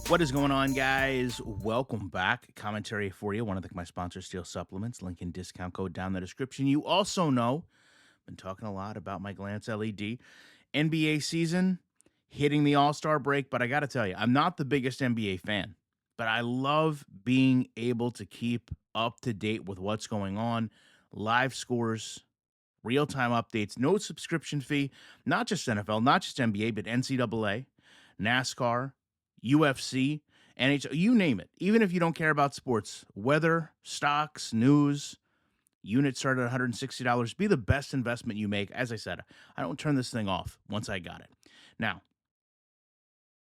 What is going on, guys? Welcome back. Commentary for you. Want to thank my sponsor, Steel Supplements. Link and discount code down in the description. You also know, been talking a lot about my Glance LED. NBA season hitting the All-Star break, but I got to tell you, I'm not the biggest NBA fan, but I love being able to keep up to date with what's going on, live scores, real-time updates, no subscription fee, not just NFL, not just NBA, but NCAA, NASCAR, UFC, NHL, you name it. Even if you don't care about sports, weather, stocks, news, units start at $160. Be the best investment you make. As I said, I don't turn this thing off once I got it. Now,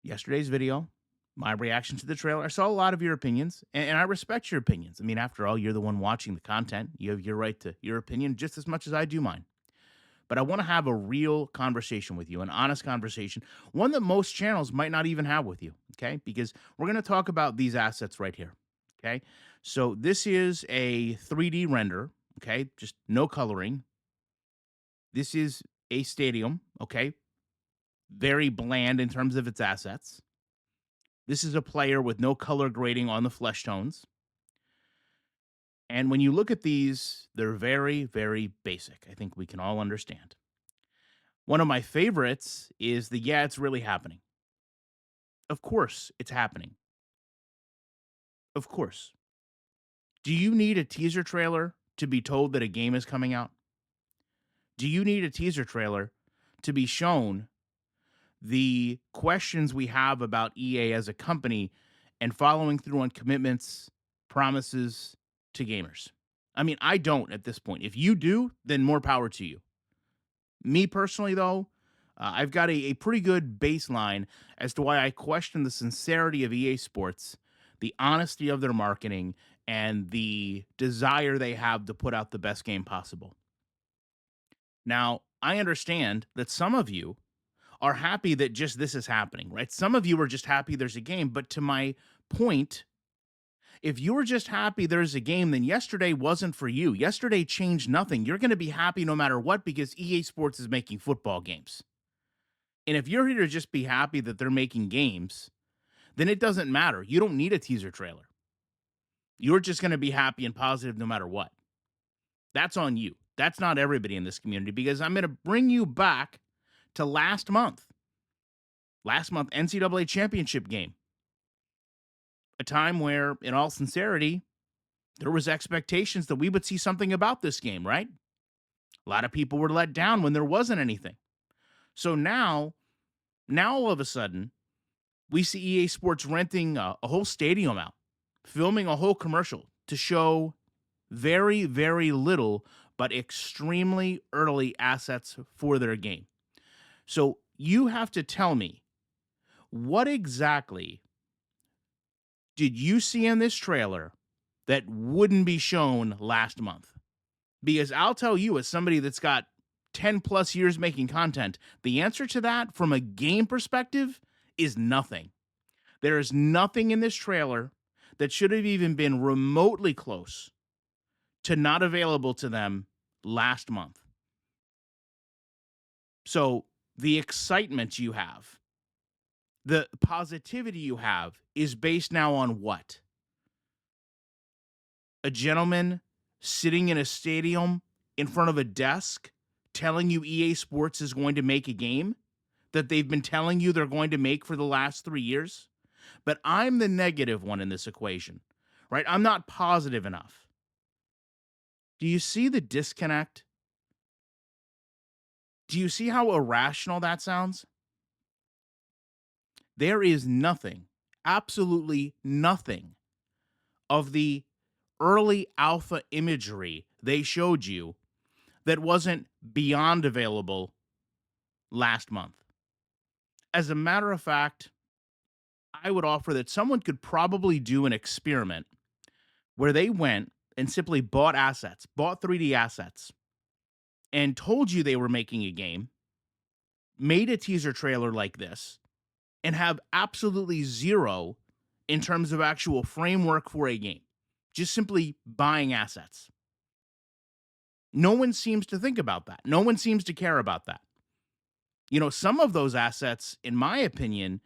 yesterday's video, my reaction to the trailer, I saw a lot of your opinions, and I respect your opinions. I mean, after all, you're the one watching the content. You have your right to your opinion just as much as I do mine. But I want to have a real conversation with you, an honest conversation, one that most channels might not even have with you, okay? Because we're going to talk about these assets right here, okay? So this is a 3D render, okay? Just no coloring. This is a stadium, okay? Very bland in terms of its assets. This is a player with no color grading on the flesh tones. And when you look at these, they're very, very basic. I think we can all understand. One of my favorites is the yeah, it's really happening. Of course, it's happening. Of course. Do you need a teaser trailer to be told that a game is coming out? Do you need a teaser trailer to be shown the questions we have about EA as a company and following through on commitments, promises to gamers? I mean, I don't at this point. If you do, then more power to you. Me personally, though, I've got a pretty good baseline as to why I question the sincerity of EA Sports, the honesty of their marketing, and the desire they have to put out the best game possible. Now, I understand that some of you are happy that just this is happening, right? Some of you are just happy there's a game, but to my point, if you were just happy there's a game, then yesterday wasn't for you. Yesterday changed nothing. You're going to be happy no matter what because EA Sports is making football games. And if you're here to just be happy that they're making games, then it doesn't matter. You don't need a teaser trailer. You're just going to be happy and positive no matter what. That's on you. That's not everybody in this community because I'm going to bring you back to last month. Last month, NCAA championship game. A time where, in all sincerity, there was expectations that we would see something about this game, right? A lot of people were let down when there wasn't anything. So now all of a sudden, we see EA Sports renting a whole stadium out, filming a whole commercial to show very, very little, but extremely early assets for their game. So you have to tell me, what exactly did you see in this trailer that wouldn't be shown last month? Because I'll tell you, as somebody that's got 10 plus years making content, the answer to that from a game perspective is nothing. There is nothing in this trailer that should have even been remotely close to not available to them last month. So the excitement you have, the positivity you have is based now on what? A gentleman sitting in a stadium in front of a desk telling you EA Sports is going to make a game that they've been telling you they're going to make for the last 3 years? But I'm the negative one in this equation, right? I'm not positive enough. Do you see the disconnect? Do you see how irrational that sounds? There is nothing, absolutely nothing of the early alpha imagery they showed you that wasn't beyond available last month. As a matter of fact, I would offer that someone could probably do an experiment where they went and simply bought assets, bought 3D assets, and told you they were making a game, made a teaser trailer like this, and have absolutely zero in terms of actual framework for a game. Just simply buying assets. No one seems to think about that. No one seems to care about that. You know, some of those assets, in my opinion,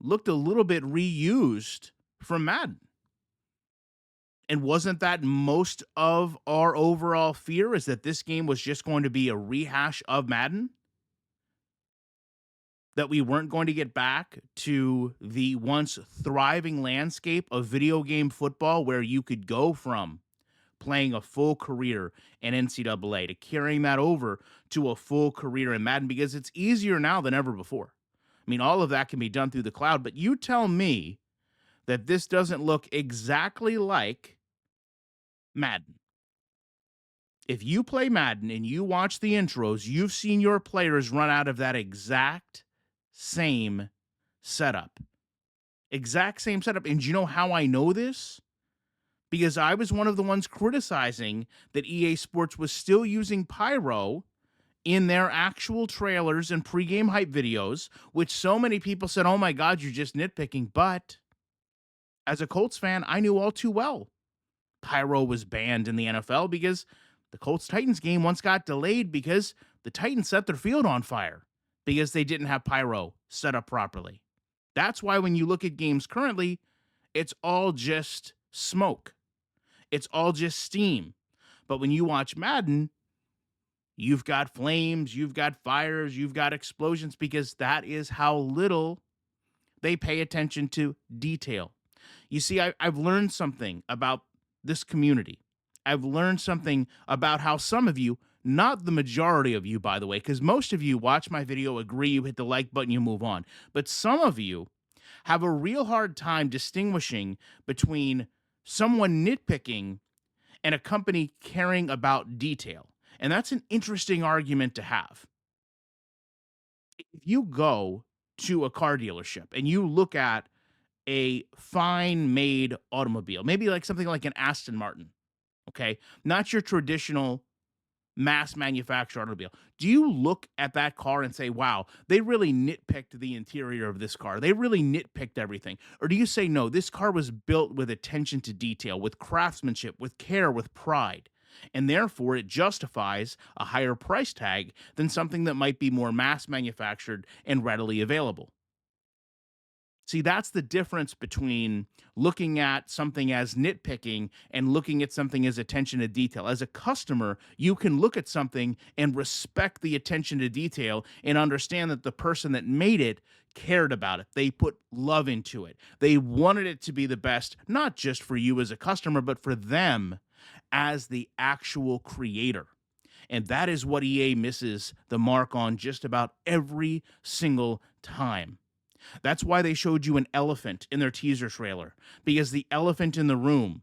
looked a little bit reused from Madden. And wasn't that most of our overall fear, is that this game was just going to be a rehash of Madden? That we weren't going to get back to the once thriving landscape of video game football where you could go from playing a full career in NCAA to carrying that over to a full career in Madden, because it's easier now than ever before. I mean, all of that can be done through the cloud, but you tell me that this doesn't look exactly like Madden. If you play Madden and you watch the intros, you've seen your players run out of that exact same setup. Exact same setup. And you know how I know this? Because I was one of the ones criticizing that EA Sports was still using Pyro in their actual trailers and pregame hype videos, which so many people said, oh my God, you're just nitpicking. But as a Colts fan, I knew all too well Pyro was banned in the NFL because the Colts-Titans game once got delayed because the Titans set their field on fire because they didn't have Pyro set up properly. That's why when you look at games currently, it's all just smoke. It's all just steam. But when you watch Madden, you've got flames, you've got fires, you've got explosions, because that is how little they pay attention to detail. You see, I've learned something about this community. I've learned something about how some of you, not the majority of you, by the way, because most of you watch my video, agree, you hit the like button, you move on. But some of you have a real hard time distinguishing between someone nitpicking and a company caring about detail. And that's an interesting argument to have. If you go to a car dealership and you look at a fine made automobile, maybe like something like an Aston Martin, okay? Not your traditional mass manufactured automobile. Do you look at that car and say, wow, they really nitpicked the interior of this car? They really nitpicked everything. Or do you say, no, this car was built with attention to detail, with craftsmanship, with care, with pride, and therefore it justifies a higher price tag than something that might be more mass manufactured and readily available? See, that's the difference between looking at something as nitpicking and looking at something as attention to detail. As a customer, you can look at something and respect the attention to detail and understand that the person that made it cared about it. They put love into it. They wanted it to be the best, not just for you as a customer, but for them as the actual creator. And that is what EA misses the mark on just about every single time. That's why they showed you an elephant in their teaser trailer, because the elephant in the room.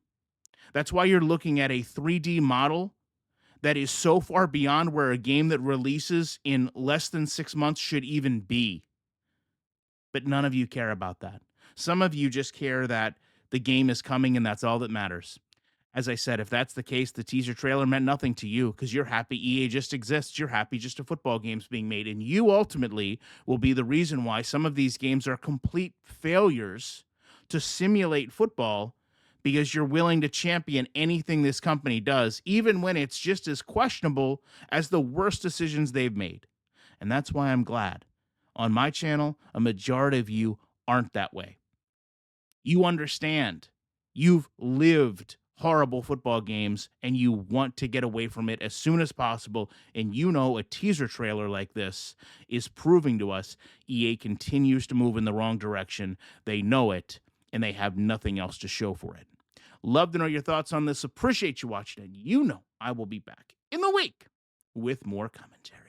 That's why you're looking at a 3D model that is so far beyond where a game that releases in less than 6 months should even be. But none of you care about that. Some of you just care that the game is coming and that's all that matters. As I said, if that's the case, the teaser trailer meant nothing to you because you're happy EA just exists. You're happy just a football game's being made. And you ultimately will be the reason why some of these games are complete failures to simulate football, because you're willing to champion anything this company does, even when it's just as questionable as the worst decisions they've made. And that's why I'm glad on my channel, a majority of you aren't that way. You understand. You've lived horrible football games and you want to get away from it as soon as possible. And you know, a teaser trailer like this is proving to us EA continues to move in the wrong direction. They know it and they have nothing else to show for it. Love to know your thoughts on this. Appreciate you watching, and you know I will be back in the week with more commentary.